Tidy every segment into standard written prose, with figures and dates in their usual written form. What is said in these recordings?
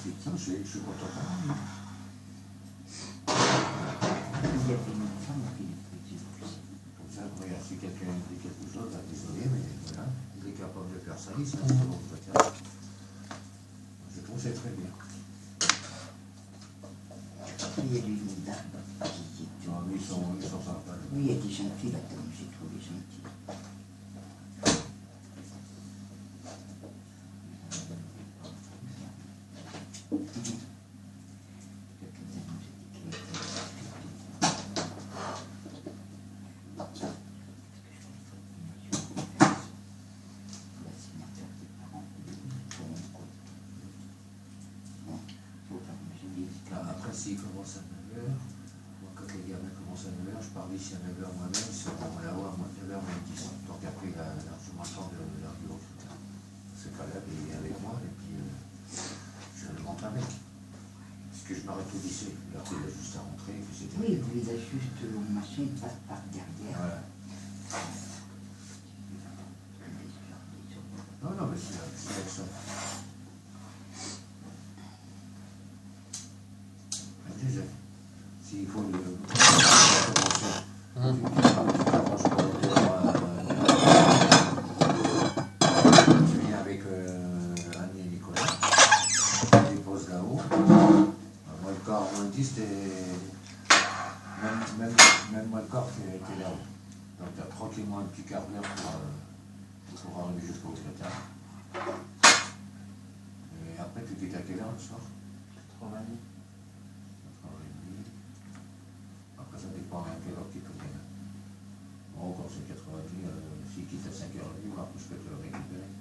Non, je suis content. Il y avait une femme qui le faisait aussi. Comme ça, regarde, si quelqu'un dit quelque chose, bah, désolé, mais voilà, il est capable de faire ça, il s'est bon entretien. Je trouve que c'est très bien. Il y avait une dame qui était. Non, mais ils sont sympas. Oui, il y a des gentils là-dedans, j'ai trouvé gentil. Après, s'ils commencent à 9h, moi, quand les gamins commencent à 9h, je pars d'ici à 9h moi-même, ils seront là-haut à 9h moins 10. Donc après, il a largement le temps de leur dire au putain. Ce cas-là, il est avec moi et puis je le monte avec. Parce que je m'arrête au lycée. Et après, il a juste à rentrer. Et puis c'était Oui, vous les ajustez au machin, ils passent par derrière. voilà. Non, non, mais c'est avec ça. Déjà, s'il faut le commencer. Tu viens avec Annie et Nicolas, tu déposes là-haut. Moi, le quart, moins 10, t'es. Même moi, le quart, t'es là-haut. Donc, tu as tranquillement un petit quart d'heure pour arriver jusqu'au secrétaire. Et après, tu quittes à quelle heure le soir? 80 000. Après, ça dépend à quelle heure tu peux venir. Bon, quand c'est 90, s'il quitte à 5h30, après, je peux te le récupérer.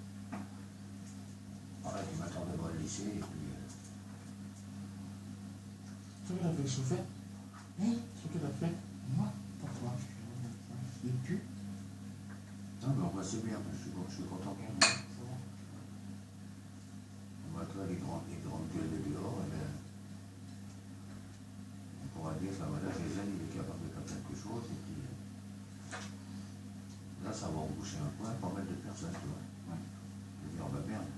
Voilà, tu m'attends devant le lycée, et puis... C'est toi qui l'as fait chauffer? Oui, C'est toi qui l'as fait? moi, pourquoi? Et tu? Non, mais moi, c'est bien, je suis content pour moi. Moi, toi, les grandes gueules de dehors, eh bien, on pourra dire, ben voilà, Jason, il est capable de faire quelque chose, et puis... Là, ça va emboucher un point, pas mal de personnes, tu vois. Ouais. Je vais dire, bah merde.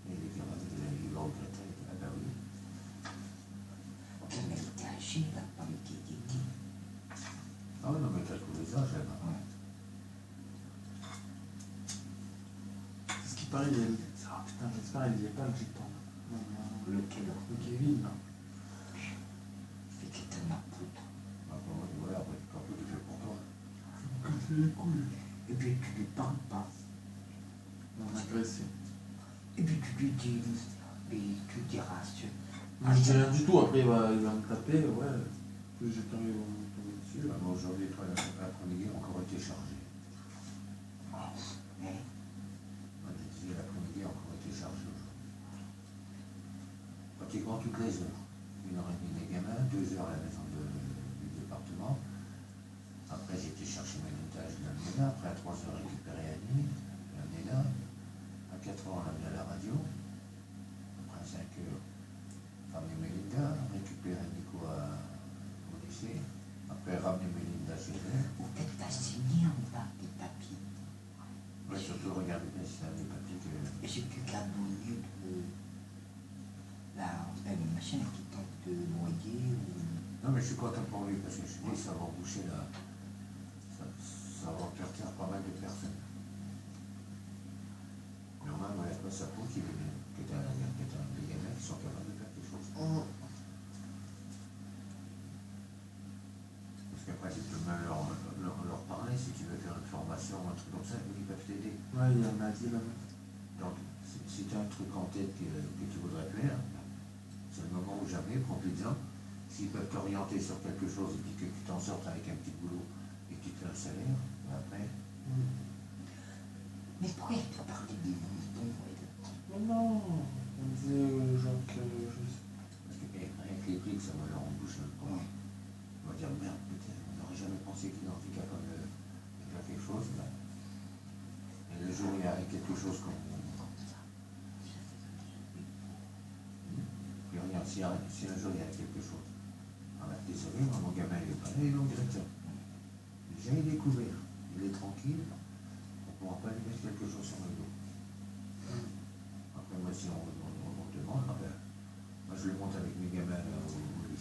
Il est capable de il va regretter. Ah bah oui. Mais il était âgé, là, pas le qui. Ah oui, non, mais t'as tous les âges, là. Ouais. C'est ce qui paraît, il y a... Ah putain, j'espère qu'il n'y a pas le gitan. Lequel? Le Kevin, là. Il fait tellement poutre. Bah, pour moi, voilà, après, quand tu fais pour toi. C'est les couilles. Et puis tu lui parles pas. On m'a agressé. Et puis tu lui dis, mais tu diras ce. Moi, je dis rien du tout, après il va me taper, ouais. Puis j'ai tombé dessus. Bah, moi, aujourd'hui, toi, l'après-midi, a encore été chargé. Mais, Moi, je disais, l'après-midi a encore été chargé aujourd'hui. Pratiquement toutes les heures. 1h30 des gamins, 2 heures à la maison du département. Après, j'ai été chercher mes notages de l'Andena. Après, à 3 heures, récupérer Annie, l'Andena. À 4 heures, on l'a mis à la radio. Après, à 5 heures, ramener Mélinda, récupérer Nico au lycée. Après, ramener Mélinda chez elle. ou peut-être t'as signé en bas des papiers. Ouais, surtout, regardez bien si ça a des papiers que... Et j'ai plus qu'à bonner de. Là, le machin qui tente de noyer ou. Non, mais je suis content pour lui parce que je dis, ça va emboucher là. Ça va faire taire pas mal de personnes. Mais au moins, il n'y a pas sa peau qui est des gamins qui sont capables de faire quelque chose. Parce qu'après, tu peux même leur parler si tu veux faire une formation ou un truc comme ça, ils peuvent t'aider. Ouais, il m'a dit là. Donc, si tu as un truc en tête que tu voudrais faire, c'est le moment où jamais, profite-en. S'ils peuvent t'orienter sur quelque chose et puis que tu t'en sortes avec un petit boulot et que tu te fais un salaire, après. Mais pourquoi il te parlait de mon bon? Mais non, on disait genre que je sais. Parce que avec les prix, ça va leur emboucher un peu. On va dire merde, putain, on n'aurait jamais pensé qu'il en était capable de faire quelque chose. Là. Et le jour où il y a quelque chose qu'on. Puis regarde, si un jour il y a quelque chose. Ah ben, désolé, moi, mon gamin il est pas là, il est au directeur. Déjà il est découvert, il est tranquille, on ne pourra pas lui mettre quelque chose sur le dos. Après moi si on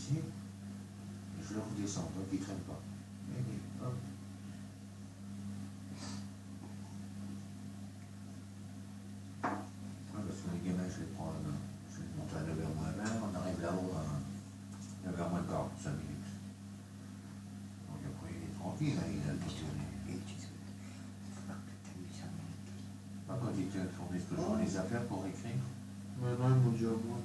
ici, et je le redescends, donc il ne traîne pas. Et hop. Ouais, parce que les gamins, je les prends, je les monte à 9h moins 20, on arrive là-haut à 9h moins quart, 5 minutes. Donc après, il est tranquille, hein, il a le temps de tourner. Et tu sais, il faut pas que tu t'amuses à monter. Pas quand il te fournissent toujours les affaires pour écrire. Maintenant, ils m'ont dit à moi.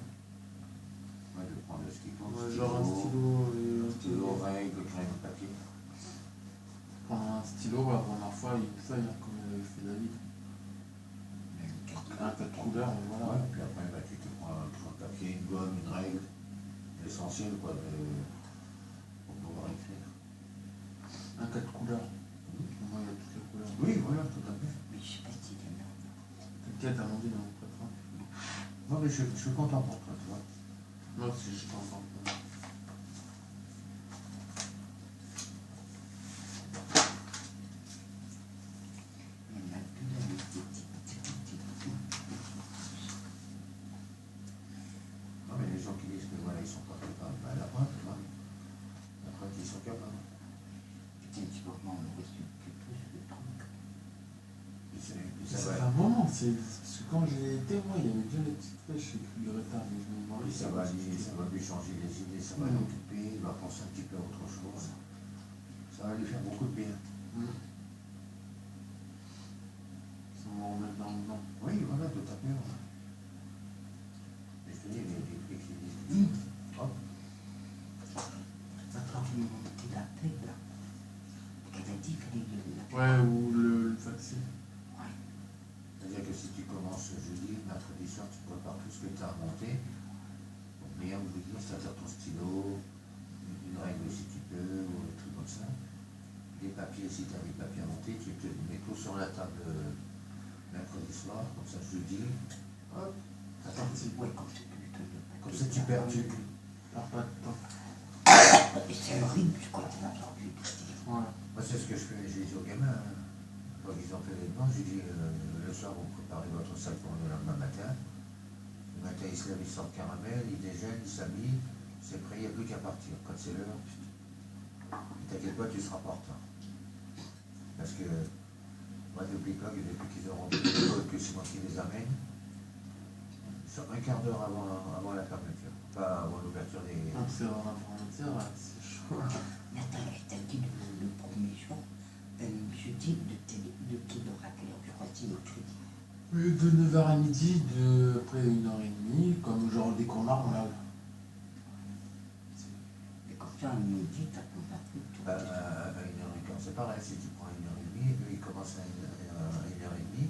Ouais, de prendre ce qu'il faut. Ouais, genre un stylo et Stylo, règle, crème, papier. prendre un stylo, la première fois, une feuille, hein, comme avait fait David. Un tas de couleurs, et voilà. Ouais, puis après, bah, tu te prends un papier, une gomme, une règle, l'essentiel quoi, pour pouvoir écrire. Un tas de couleurs. Moi, il y a toutes les couleurs. Oui, voilà, tout à fait. Mais je sais pas si t'aimes bien. T'inquiète, Amandine, on prêtera. Non, mais je suis content pour toi, tu vois. Moi aussi, je t'entends. Il y en a plus avec des petits. Non, mais les gens qui disent que voilà, ils sont pas capables, bah, la preuve, tu vois. La preuve qu'ils sont capables. Putain, tu vois, moi, on aurait su plus le truc. Et Ça ça fait va, un moment, parce que quand j'y étais, moi, il y avait déjà les petites flèches écrites du retard, mais je me demandais et ça va lui changer les idées, ça va l'occuper, il va penser un petit peu à autre chose. Ça va lui faire beaucoup de bien. Ça me remet dans le bain. Oui, voilà, tout à fait. Ouais. Et je te dis, les flics qui disent, hop, Attends, tu m'as monté la tête, là. Qu'elle a dit qu'il fallait la Ouais, ou le faxi. Ouais. c'est-à-dire que si tu commences jeudi, mercredi soir, tu prépares tout ce que tu as remonté. Donc, rien oublier, c'est-à-dire ton stylo, une règle si tu peux, ou des trucs comme ça. Les papiers, si tu as des papiers à monter, tu te mets tout sur la table mercredi soir, comme ça jeudi, hop, t'as parti. Ouais, comme c'est plus de Comme ça tu perds, tu... Perds pas de temps. Et c'est horrible, je crois, aujourd'hui. Voilà. Moi, c'est ce que je fais, j'ai dit aux gamins, hein. Quand ils ont fait les plans, j'ai dit, le soir, vous préparez votre sac pour le lendemain matin. Le matin, ils se lèvent, ils sortent caramel, ils déjeunent, ils s'habillent, c'est prêt, il n'y a plus qu'à partir. Quand c'est l'heure, t'inquiète pas, tu seras pas en retard. Parce que, moi, depuis qu'ils auront pris l'école, que c'est moi qui les amène, ils sont un quart d'heure avant la fermeture, pas avant l'ouverture des... Donc c'est dans l'informatique, c'est chaud. Nathan, elle t'a dit le premier jour, jeudi, de quelle heure à quelle heure? Je crois que c'est mercredi. De 9h à midi, de près 1h30, comme genre des cours normales. Et quand tu as un midi, t'as ton truc, tout. À 1h15, c'est pareil, si tu prends 1h30, eux ils commencent à 1h30,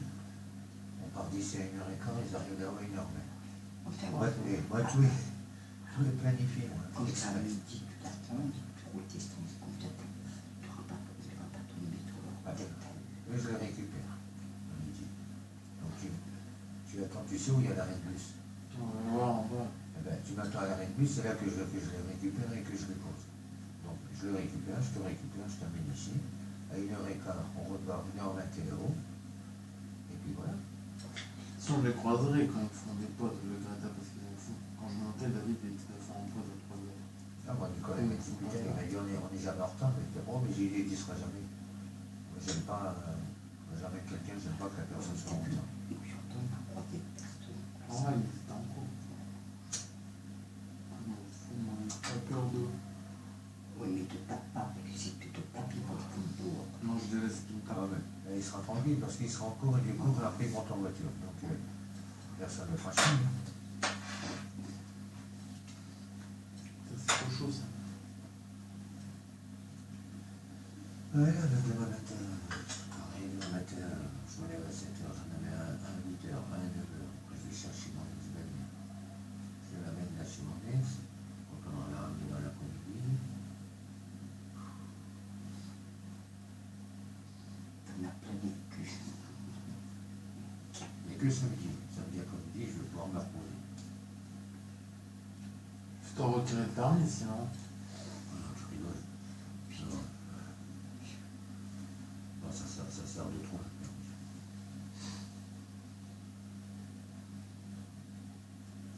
on part d'ici à 1h15, ils arrivent là à 1h20. Moi, tout est planifié. Comme ça, à midi, tu t'attends, tu roules tes sens complètement. Tu ne vas pas tomber sur leur tête. Eux, je les récupère à midi. Donc, tu attends, tu sais où il y a l'arrêt de bus. On va voir en bas. Eh ben, tu m'attends à l'arrêt de bus, c'est là que je les récupère et que je les pose. Donc, je le récupère, je te récupère, je t'amène ici. À 1h15, on repart 1h21 euros. Et puis voilà. Si on les croiserait quand ils font des potes, le Greta, parce qu'ils en font. Quand je montais, David était de faire en pause à 3h. Ah, moi, du collègue m'a dit, putain, il m'a dit, on est jamais en retard. Il dit, oh, mais j'ai dit, il sera jamais. Moi, j'aime pas, jamais quelqu'un, j'aime pas que la personne soit en retard. Et puis, on tombe pour croiser personne. Ah, il était en cours. Je m'en fous, moi, j'ai pas peur d'eux. Oui, mais te tape pas, parce que si tu te tapes, ils vont te foutre dehors. Non, je les laisse tout le Ah, temps. ouais, mais il sera tranquille parce qu'il sera en cours et du coup, après, il monte en voiture. Donc, personne ne fera chier. C'est trop chaud, ça. Ouais, demain matin, pareil, demain matin, je me lève à 7h, j'en avais un à 8h, un à 9h. Après, je vais chercher mon ex-belle. Je l'amène là chez mon ex. Donc, on l'a ramené dans l'après-midi. T'en as plein les culs. Et que samedi. Samedi après-midi, je vais pouvoir me reposer. Je t'en retirer le permis, sinon. Non, tu rigoles. Non. Non, ça sert de trop.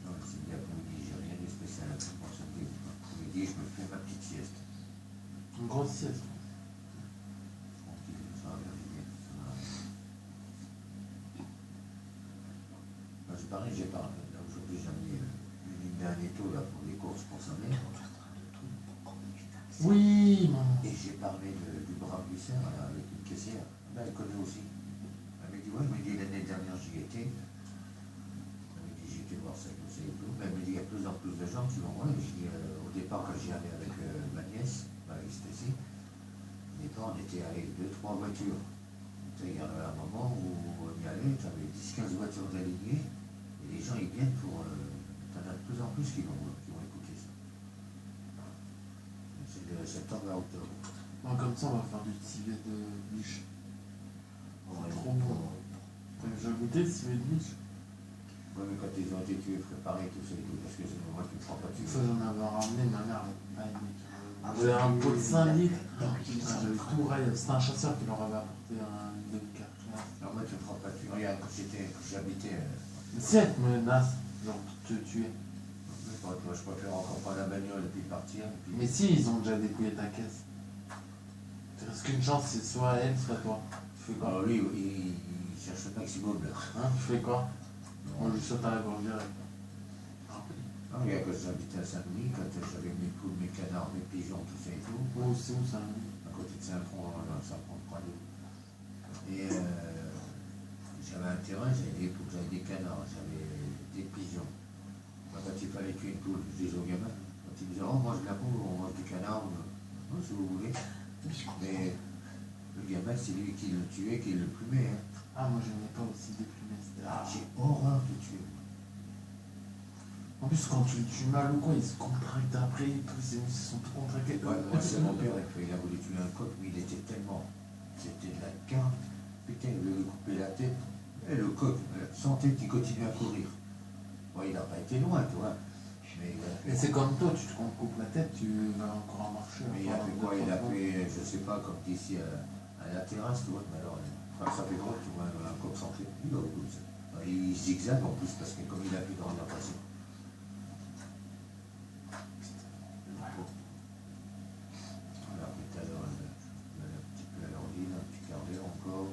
Non, samedi après-midi, j'ai rien de spécial à faire pour samedi. Après-midi, je c'est pareil, j'ai parlé. Là, aujourd'hui, j'ai mis une ligne d'un étau là, pour les courses pour sa Tu mère. regarderas le truc pour qu'on puisse accéder. Oui, maman. Et j'ai parlé du brave Lucien là, avec une caissière. Là, elle connaît aussi. Elle m'a dit, ouais, elle m'a dit, l'année dernière, j'y étais. Elle m'a dit, j'ai été voir ça, tout ça et tout. Mais elle m'a dit, il y a de plus en plus de gens qui vont voir. Je dis, au départ, quand j'y allais avec ma nièce, avec Stacy, au départ, on était avec 2-3 voitures. Tu sais, il y avait un moment où on y allait, tu avais 10-15 voitures alignées, et les gens, ils viennent pour... T'en as de plus en plus qui vont écouter ça. C'est de septembre à octobre. Bon, comme ça, on va faire du civet de biche. Ouais, Trop bon. T'as déjà goûté le civet de biche? Ouais, mais quand ils ont été tués, préparés, tout ça et tout, parce que c'est moi qui ne prends pas Une dessus. fois, j'en avais ramené, ma mère, elle m'a dit. Ah, J'avais un pot de 5 litres. Ah, J'avais tout raillé. C'était un chasseur qui leur avait apporté une demi-carcasse. Alors moi, tu ne prends pas dessus. Regarde, quand j'habitais... Mais si elle te menace, genre pour te tuer. moi, je préfère encore prendre la bagnole et puis partir. Et puis... Mais si, ils ont déjà dépouillé ta caisse. Il reste qu'une chance, c'est soit elle, soit toi. Tu fais quoi? Alors lui, il cherche le maximum là. Hein, tu fais quoi? Moi, Non, je saute à la gorge direct. regarde, quand j'habitais à Saint-Denis, quand j'avais mes poules, mes canards, mes pigeons, tout ça et tout, Oh, c'est où ça? à côté de Saint-Tron, Saint-Tron de Croix-Loup. Et j'avais un terrain, j'avais des poules, j'avais des canards, j'avais des pigeons. Moi, quand il fallait tuer une poule, je disais aux gamins, quand ils me disaient, oh, on mange de la poule, on mange du canard, non, si vous voulez. Mais le gamin, c'est lui qui le tuait, qui le plumait. Hein. Ah, moi, je n'aimais pas aussi déplumer. J'ai horreur de tuer. En plus, quand tu le tues mal ou quoi, ils se contractent après et tout, ils sont tout contractés. Ouais, moi, c'est mon père, il a voulu tuer un coq, mais il était tellement. C'était de la carte. Putain, il voulait lui couper la tête. Et le coq, sans tête, il continue à courir. Ouais, il n'a pas été loin, tu vois. Mais c'est comme toi, tu te coupes la tête, tu vas encore en marcher. Mais il a fait quoi? Il a fait, je sais pas, comme d'ici à la terrasse, tu vois. Mais alors, ça fait drôle, tu vois, un coq sans tête. Il va au bout de ça. Il zigzague en plus, parce que comme il a plus d'orientation. Alors, tout à l'heure, un petit peu à l'ordi, un petit quart d'heure encore.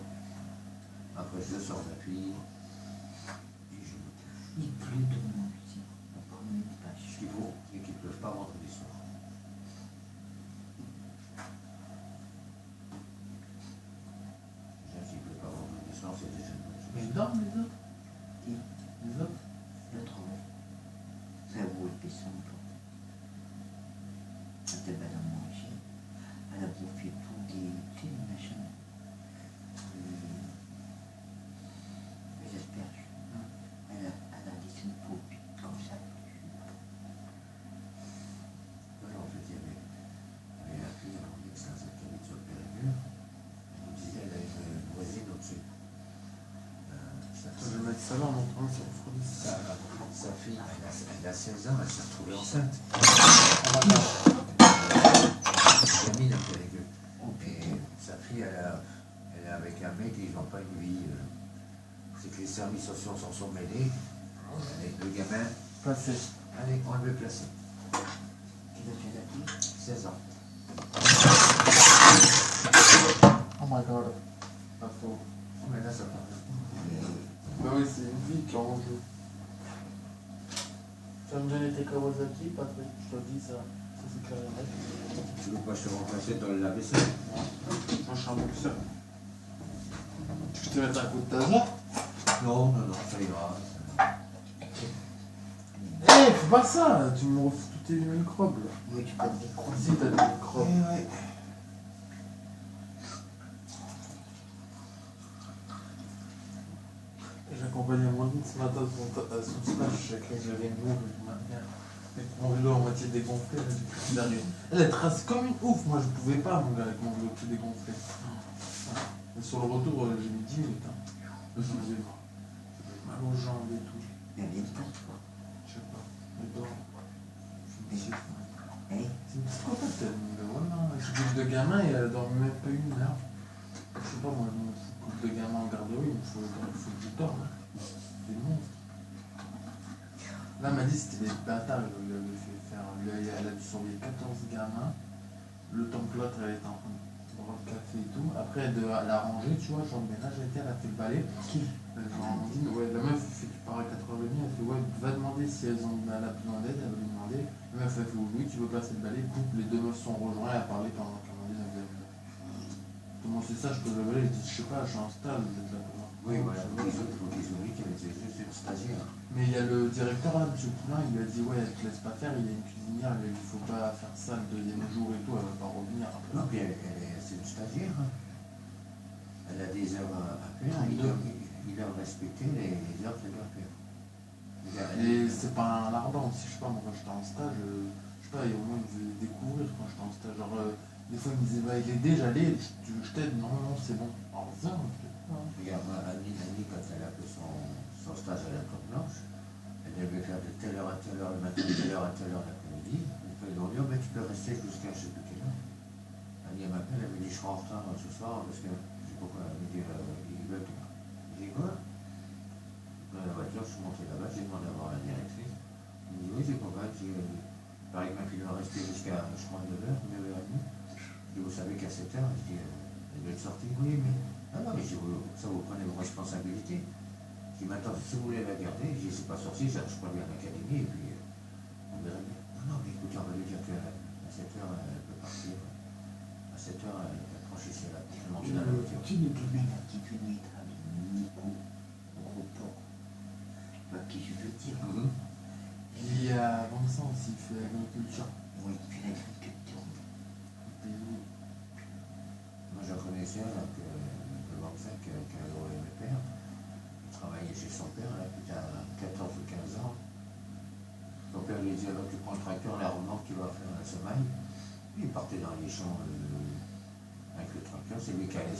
Après, je sors d'appui. Et je me couche. Il pleut demain aussi. On promet pas. Ce qu'il faut, c'est qu'ils ne peuvent pas vendredi soir. Déjà, s'ils ne peuvent pas vendredi soir, c'est déjà une bonne chose. Mais ils dorment les autres? Qui? Les autres? L'autre, ouais. Ça vaut le pisson, toi. Quand elle va dans manger, elle a bouffé tout des films, machin. Les asperges. Elle a dit c'est une poupée, comme ça. Ouais, en fait, il y avait la fille à mon ex, là, celle qui habite sur le périmur. Elle nous disait, elle a une voisine au-dessus. Je vais mettre ça là en montrant sur le front. Sa fille, elle a 16 ans, elle s'est retrouvée enceinte. Gamine un peu avec eux. Et sa fille, elle est avec un mec et ils n'ont pas une vie. C'est que les services sociaux s'en sont mêlés. Avec le gamin, Placé. allez, on le placer. Quel âge elle a dit? 16 ans. Oh my god. Pas faux. Oh, mais là, ça part. Bah oui, c'est une vie qui en joue. Tu vas me donner tes Kawasaki, Patrick? Je te dis ça. Ça, c'est clair et net. Tu veux pas que je te remplace dans le lave-vaisselle? Moi, je suis un boxeur. Tu veux que je te mette un coup de taser? Non, non, non, ça ira. Eh, fais pas ça! Tu me refous tous tes microbes là. Oui, tu peux te dire quoi? Si, t'as des microbes. Ouais. J'ai accompagné mon lit ce matin à son stage avec laquelle j'avais une mouche ma mère. Avec mon vélo à moitié dégonflé, là, j'ai pris derrière. Elle trace comme une ouf, moi je pouvais pas mon gars avec mon vélo tout dégonflé. Et sur le retour, j'ai mis 10 minutes. Hein. J'avais mal aux jambes et tout. Elle vient de toi. Je sais pas. Elle dort. Je me dis, Hey, c'est une psychopathe, elle. Mais voilà, elle s'occupe de gamin et elle dort même pas une heure. Je sais pas, moi, je m'occupe de gamin en garderie, il faut que je dorme. C'est le monstre. Là, elle m'a dit que c'était des bâtards, elle lui avait fait faire. Elle a dû surveiller 14 gamins. Le temps que l'autre, elle était en train de boire le café et tout. Après, elle a rangé, tu vois, genre de ménage, elle a fait le balai. Qui? Amandine, ouais, la meuf, fait que tu pars à 4h30, elle fait, ouais, va demander si elle a besoin d'aide, elle va lui demander. La meuf, elle fait, oui, tu veux passer le balai, coupe, les deux meufs sont rejoints à parler pendant qu'Amandine avait. Comment c'est ça, je peux le balai, je dis, je sais pas, je suis en stage, déjà. Oui, voilà, faut qu'ils oublient qu'elle était juste une stagiaire. Mais il y a le directeur là, M. Poulain, il lui a dit, ouais, elle te laisse pas faire, il y a une cuisinière, il faut pas faire ça le deuxième jour et tout, elle va pas revenir après. Non, puis c'est une stagiaire. Hein. Elle a des heures à faire, il doit respecter les heures qu'elle doit faire. Et c'est pas un lardin aussi, je sais pas, moi quand j'étais en stage, je sais pas, et au moins il me faisait découvrir quand j'étais en stage. Genre, des fois il me disait, bah il est déjà allé, tu veux que je t'aide? Non, non, c'est bon. Alors ça, Regarde, moi, Annie, quand elle a fait son stage à la Côte Blanche, elle devait faire de telle heure à telle heure le matin, de telle heure à telle heure l'après-midi. Et puis ils lui ont dit, oh, ben, tu peux rester jusqu'à je sais plus quelle heure. Annie, elle m'appelle, elle me dit, je serai en retard ce soir parce que, je sais pas quoi, elle me dit, ils veulent que. J'ai dit, quoi? Dans la voiture, je suis monté là-bas, j'ai demandé à voir la directrice. Elle me dit, oui, c'est pas grave, par exemple, il doit rester jusqu'à, je crois, 9h, 9h30. Je dis, vous savez qu'à 7h, je dis, elle doit être sortie, oui, mais. Ah non, mais ça vous prenez vos responsabilités. Je dis, maintenant, si vous voulez la garder, je dis, c'est pas sorti, je crois bien à l'académie, et puis on verra bien. Non, non, mais écoutez, on va lui dire qu'à 7h, elle peut partir. À 7h, elle prend chez elle, elle monte dans la voiture. Qui nous connaît là, qui connaît avec Nico, gros porc. Bah, qui je veux dire. il y a Vincent aussi, il fait l'agriculture. Oui, il fait l'agriculture. Moi, j'en connaissais un, que Vincent, qui a adoré mes pères. Il travaillait chez son père, là, plus à 14 ou 15 ans. Son père lui disait, alors tu prends le tracteur, la remorque, tu vas faire la semaille. Il partait dans les champs avec le tracteur, c'est lui qui allait